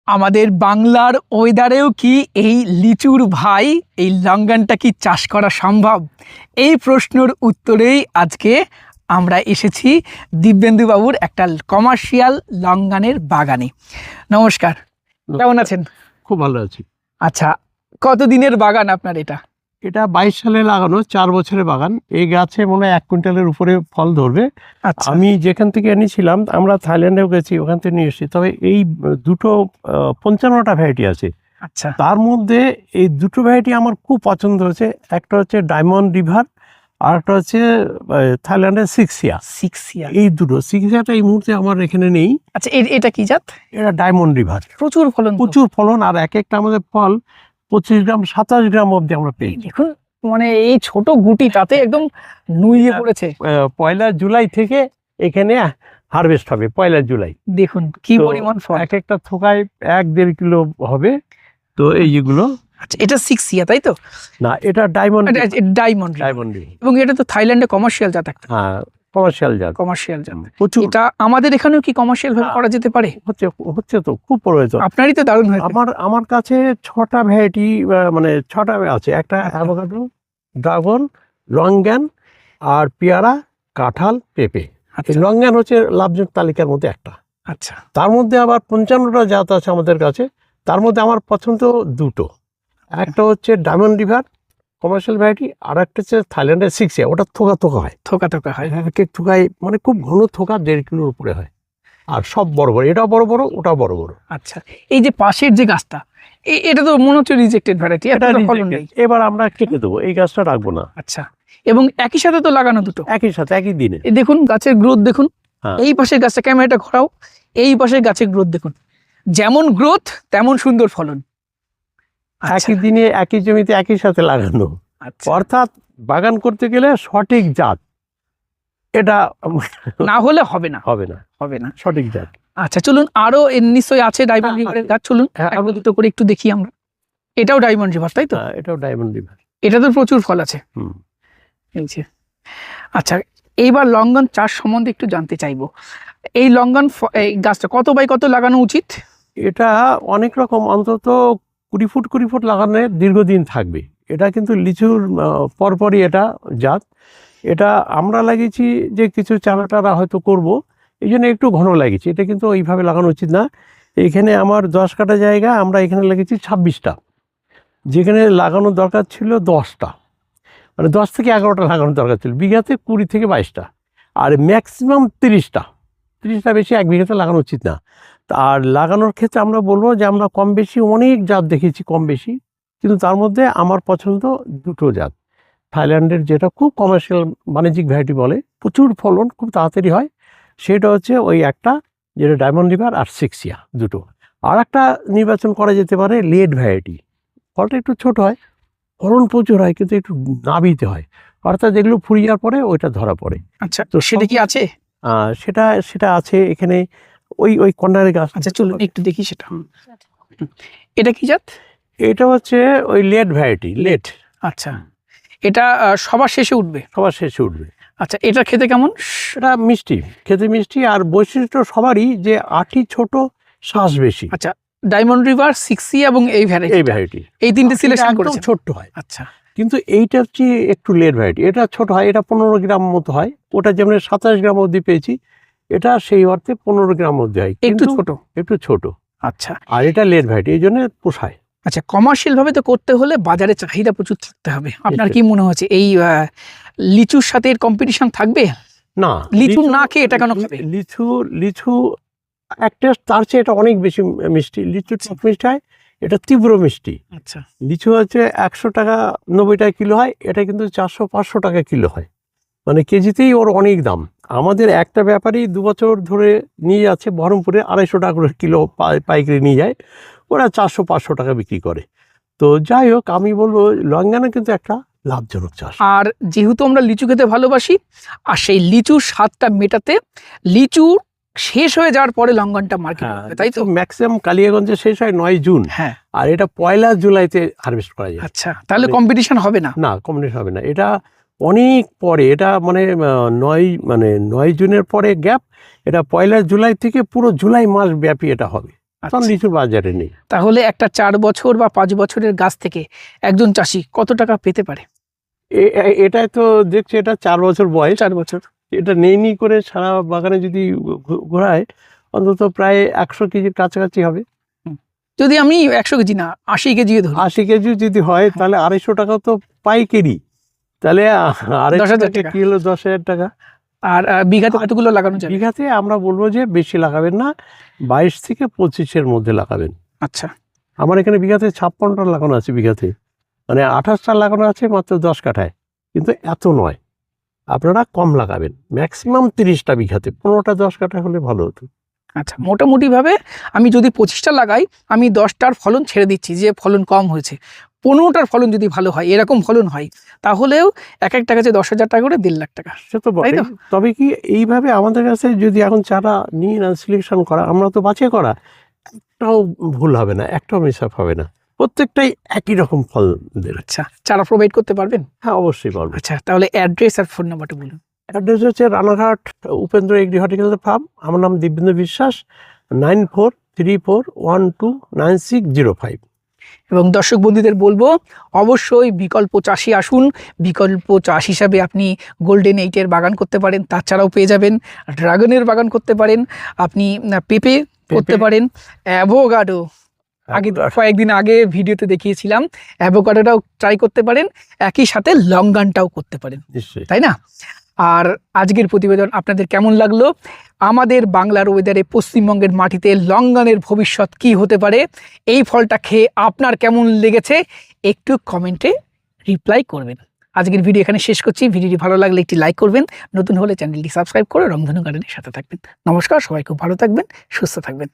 আমাদের বাংলার ওয়েদারেও কি এই লিচুর ভাই এই লঙ্গানটা কি চাষ করা সম্ভব? এই প্রশ্নের উত্তরেই আজকে আমরা এসেছি দিব্যেন্দু বাবুর একটা কমার্শিয়াল লঙ্গানের বাগানে। নমস্কার, কেমন আছেন? খুব ভালো আছি। আচ্ছা, কতদিনের বাগান আপনার এটা? এটা 22 সালে লাগানো, 4 বছরের বাগান। এই গাছে মনে হয় 1 কুইন্টালের উপরে ফল ধরবে। আচ্ছা, আমি যেখান থেকে এনেছিলাম, আমরা থাইল্যান্ডেও গেছি, ওখান থেকে নিয়ে এসেছি। তবে এই দুটো 55টা ভ্যারাইটি আছে। আচ্ছা, তার মধ্যে এই দুটো ভ্যারাইটি আমার খুব পছন্দ হয়েছে। একটা হচ্ছে ডায়মন্ড রিভার, আর একটা হচ্ছে থাইল্যান্ডের সিক্সিয়া। এই দুটো, সিক্সিয়াটা এই মুহূর্তে আমার এখানে নেই। আচ্ছা, এটা কি জাত? এটা ডায়মন্ড রিভার। প্রচুর ফলন তো। প্রচুর ফলন, আর এক একটা আমাদের ফল 25 গ্রাম 27 গ্রাম অবধি আমরা পেয়ে। দেখুন, মানে এই ছোট গুটি তাতে একদম নুইয়ে পড়েছে। 1 জুলাই থেকে এখানে হারভেস্ট হবে। 1 জুলাই দেখুন কি তো পরিমাণ ফল। এক একটা থোকায় 1-1.5 কিলো হবে। তো এই যেগুলো, আচ্ছা, এটা সিক্সিয়া তাই তো? না, এটা ডায়মন্ড। ডায়মন্ড। ডায়মন্ড, এবং এটা তো থাইল্যান্ডে কমার্শিয়াল জাত একটা। হ্যাঁ, কমার্শিয়াল জাত। কমার্শিয়াল জাত। প্রচুর এটা আমাদের এখানেও কি কমার্শিয়াল ভাবে করা যেতে পারে? হচ্ছে তো, খুব প্রয়োজন। আপনারই তো দারুণ হয়েছে। আমার কাছে 6টা ভ্যারাইটি, মানে 6টা আছে। একটা অ্যাভোকাডো, ড্রাগন, লঙ্গান, আর পেয়ারা, কাঁঠাল, পেঁপে। এই লঙ্গান হচ্ছে লাভজনক তালিকার মধ্যে একটা। আচ্ছা, তার মধ্যে আবার 55টা জাত আছে আমাদের কাছে। তার মধ্যে আমার পছন্দ দুটো। একটা হচ্ছে ডায়মন্ড রিভার কমার্শিয়াল ভ্যারাইটি, আর একটা হচ্ছে থাইল্যান্ডের সিক্সিয়া। ওটা থোকা থোকা হয়, থোকা থোকা হয়। এক এক থোকায়, মানে খুব ঘন থোকা, 1.5 কিলোর উপরে হয়। আর সব বড় বড়, এটাও বড় বড়, ওটাও বড় বড়। আচ্ছা, এই যে পাশের যে গাছটা, এটা তো মনে হচ্ছে রিজেক্টেড ভ্যারাইটি, এটা ফলন নেই। এবার আমরা কেটে দেবো, এই গাছটা রাখবো না। আচ্ছা, এবং একই সাথে তো লাগানো দুটো একই সাথে, একই দিনে। এই দেখুন গাছের গ্রোথ দেখুন। হ্যাঁ। এই পাশের গাছটা, ক্যামেরাটা ঘোরাও, এই পাশের গাছের গ্রোথ দেখুন। যেমন গ্রোথ তেমন সুন্দর ফলন। একই দিনে একই জমিতে একই সাথে লাগানো। আচ্ছা, অর্থাৎ বাগান করতে গেলে সঠিক জাত, এটা না হলে হবে না, হবে না, হবে না। সঠিক জাত। আচ্ছা, চলুন, আরো নিশ্চয়ই আছে ডায়মন্ড হ্যাঁ, রিভারের গাছ। চলুন হ্যাঁ, একটা দুটো করে একটু দেখি আমরা। এটাও ডায়মন্ড রিভার তাই তো? এটাও ডায়মন্ড রিভার। এটা তো প্রচুর ফল আছে। এই যে, আচ্ছা, এইবার লঙ্ঘন চাষ সম্বন্ধে একটু জানতে চাইবো। এই লঙ্ঘন এই গাছটা কত বাই কত লাগানো উচিত? এটা অনেক রকম, অন্তত 20 ফুট 20 ফুট লাগানো দীর্ঘদিন থাকবে। এটা কিন্তু লিচুর পরপরই এটা জাত। এটা আমরা লাগিয়েছি যে কিছু চারা হয়তো করব, এই জন্য একটু ঘন লাগিয়েছি। এটা কিন্তু ওইভাবে লাগানো উচিত না। এখানে আমার 10 কাঠা জায়গা, আমরা এখানে লাগিয়েছি 26টা, যেখানে লাগানোর দরকার ছিল 10টা, মানে 10 থেকে 11টা লাগানোর দরকার ছিল। বিঘাতে 20 থেকে 22টা, আর ম্যাক্সিমাম 30টা বেশি 1 বিঘাতে লাগানো উচিত না। আর লাগানোর ক্ষেত্রে আমরা বলবো যে আমরা কম বেশি অনেক জাত দেখেছি, কম বেশি, কিন্তু তার মধ্যে আমার পছন্দ দুটো জাত। থাইল্যান্ডের যেটা খুব কমার্শিয়াল বাণিজ্যিক ভ্যারাইটি বলে, প্রচুর ফলন, খুব তাড়াতাড়ি হয়, সেটা হচ্ছে ওই একটা, যেটা ডায়মন্ড রিভার আর সিক্সিয়া দুটো। আর একটা নির্বাচন করা যেতে পারে লেট ভ্যারাইটি। ফলটা একটু ছোট হয়, ফলন প্রচুর হয়, কিন্তু একটু নাবিতে হয়, অর্থাৎ যেগুলো ফুরিয়ার পরে ওইটা ধরা পড়ে। আচ্ছা, তো সেটা কি আছে? সেটা আছে এখানে, ওই কর্নারে গাছ। আচ্ছা, চলুন একটু দেখি সেটা। এটা কি জাত? এটা হচ্ছে ওই লেট ভ্যারাইটি, লেট। আচ্ছা, এটা সবার শেষে উঠবে? সবার শেষে উঠবে। আচ্ছা, এটা খেতে কেমন? এটা মিষ্টি, খেতে মিষ্টি, আর বৈশিষ্ট্য সবারই যে আটি ছোট, শ্বাস বেশি। আচ্ছা, ডায়মন্ড রিভার, সিক্সিয়া এবং এই ভ্যারাইটি, এই তিনটে সিলেকশন করেছেন? ছোট্ট হয়। আচ্ছা, কিন্তু এইটা হচ্ছে একটু লেট ভ্যারাইটি। এটা ছোট হয়, এটা 15 গ্রাম মতো হয়। ওটা যেমন 27 গ্রাম অবধি পেয়েছি, এটা সেই অর্থে 15 গ্রাম অবধি হয়, একটু ছোট। একটু ছোট। আচ্ছা, আর এটা লেট ভ্যারাইটি, এই জন্য পোষায়। আচ্ছা, কমার্শিয়াল ভাবে তো করতে হলে বাজারে চাহিদা প্রচুর থাকতে হবে। আপনার কি মনে হচ্ছে এই লিচুর সাথে এর কম্পিটিশন থাকবে? না, লিচু না খেয়ে এটা কেন খাবে? লিচু একটা, তার চেয়ে এটা অনেক বেশি মিষ্টি। লিচু টক মিষ্টি হয়, এটা তীব্র মিষ্টি। আচ্ছা, লিচু হচ্ছে 100 টাকা 90 টাকা কিলো হয়, এটা কিন্তু 400-500 টাকা কিলো হয়, মানে কেজিতেই ওর অনেক দাম। আমাদের একটা ব্যাপারই 2 বছর ধরে নিয়ে যাচ্ছে বহরমপুরে, 250 টাকা করে কিলো পাইকারি নিয়ে যায়, ওরা 400-500 টাকা বিক্রি করে। তো যাই হোক, আমি বলবো লঙ্গানা কিন্তু একটা লাভজনক চাষ। আর যেহেতু আমরা লিচু খেতে ভালোবাসি, আর সেই লিচুর স্বাদটা মেটাতে লিচু শেষ হয়ে যাওয়ার পরে লঙ্ঘনটা মার্কেট, তাই তো? ম্যাক্সিমাম কালিয়াগঞ্জে শেষ হয় 9 জুন। হ্যাঁ, আর এটা 1 জুলাইতে হারভেস্ট করা যায়। আচ্ছা, তাহলে কম্পিটিশন হবে না? না, কম্পিটিশন হবে না। এটা অনেক পরে, এটা মানে 9 জুনের পরে গ্যাপ। এটা 1 জুলাই থেকে পুরো জুলাই মাস ব্যাপী এটা হবে। তখন আচ্ছা। লিচু বাজারে নেই। তাহলে একটা 4 বছর বা 5 বছরের গাছ থেকে একজন চাষি কত টাকা পেতে পারে? এটাই তো দেখছি, এটা 4 বছর বয়স। 4 বছর। এটা নেই করে সারা বাগানে যদি ঘোরায় অন্তত প্রায় 100 কেজির কাছাকাছি হবে। যদি আমি 100 কেজি না 80 কেজিও ধরি, 80 কেজি যদি হয় তাহলে 250 টাকা তো পাইকারি, তাহলে 250 10,000 টাকা টাকা। কি হলো, 10,000 টাকা। আর বিঘাতে কতগুলো লাগানো যাবে? বিঘাতে আমরা বলবো যে বেশি লাগাবেন না, 22 থেকে 25-এর মধ্যে লাগাবেন। আচ্ছা। আমার এখানে বিঘাতে 56টা লাগানো আছে, বিঘাতে মানে 28টা লাগানো আছে মাত্র 10 কাঠায়, কিন্তু এত নয়। আপনারা কম লাগাবেন, ম্যাক্সিমাম 30টা বিঘাতে, 15টা 10 কাঠা হলে ভালো হতো। আচ্ছা, মোটামুটিভাবে আমি যদি 25টা লাগাই, আমি 10টার ফলন ছেড়ে দিচ্ছি যে ফলন কম হয়েছে, 15টার ফলন যদি ভালো হয়, এরকম ফলন হয়, তাহলেও এক একটা গাছে 10,000 টাকা করে 1.5 লাখ টাকা। সে তো তাই বটেই। তো? তবে কি এইভাবে আমাদের কাছে যদি এখন চারা নিয়ে না সিলেকশন করা, আমরা তো বাছাই করা, একটাও ভুল হবে না, একটাও মিস আপ হবে না, প্রত্যেকটাই একই রকম ফল দেবে। আচ্ছা, চারা প্রোভাইড করতে পারবেন? হ্যাঁ, অবশ্যই পারবো। আচ্ছা, তাহলে অ্যাড্রেস আর ফোন নাম্বারটা বলুন। অ্যাড্রেস হচ্ছে Ranaghat Upendra agri horticulture farm. আমার নাম দিব্যেন্দু বিশ্বাস। 9434129605। এবং দর্শক বন্ধুদের বলবো, অবশ্যই বিকল্প চাষি আসুন। বিকল্প চাষ হিসাবে আপনি গোল্ডেন 8-এর বাগান করতে পারেন, তাছাড়াও পেয়ে যাবেন ড্রাগনের বাগান করতে পারেন, আপনি পেঁপে করতে পারেন, অ্যাভোকাডো, আগে কয়েকদিন আগে ভিডিওতে দেখিয়েছিলাম, অ্যাভোকাডোটাও ট্রাই করতে পারেন, একই সাথে লঙ্গানটাও করতে পারেন, নিশ্চয়ই। তাই না? আর আজকের প্রতিবেদন আপনাদের কেমন লাগলো? আমাদের বাংলার ওয়েদারে পশ্চিমবঙ্গের মাটিতে লঙ্গানের ভবিষ্যৎ কি হতে পারে, এই ফলটা খেয়ে আপনার কেমন লেগেছে একটু কমেন্টে রিপ্লাই করবেন। আজকের ভিডিও এখানে শেষ করছি। ভিডিওটি ভালো লাগলে একটি লাইক করবেন, নতুন হলে চ্যানেলটি সাবস্ক্রাইব করে রংধনু গার্ডেনের সাথে থাকবেন। নমস্কার, সবাই খুব ভালো থাকবেন, সুস্থ থাকবেন।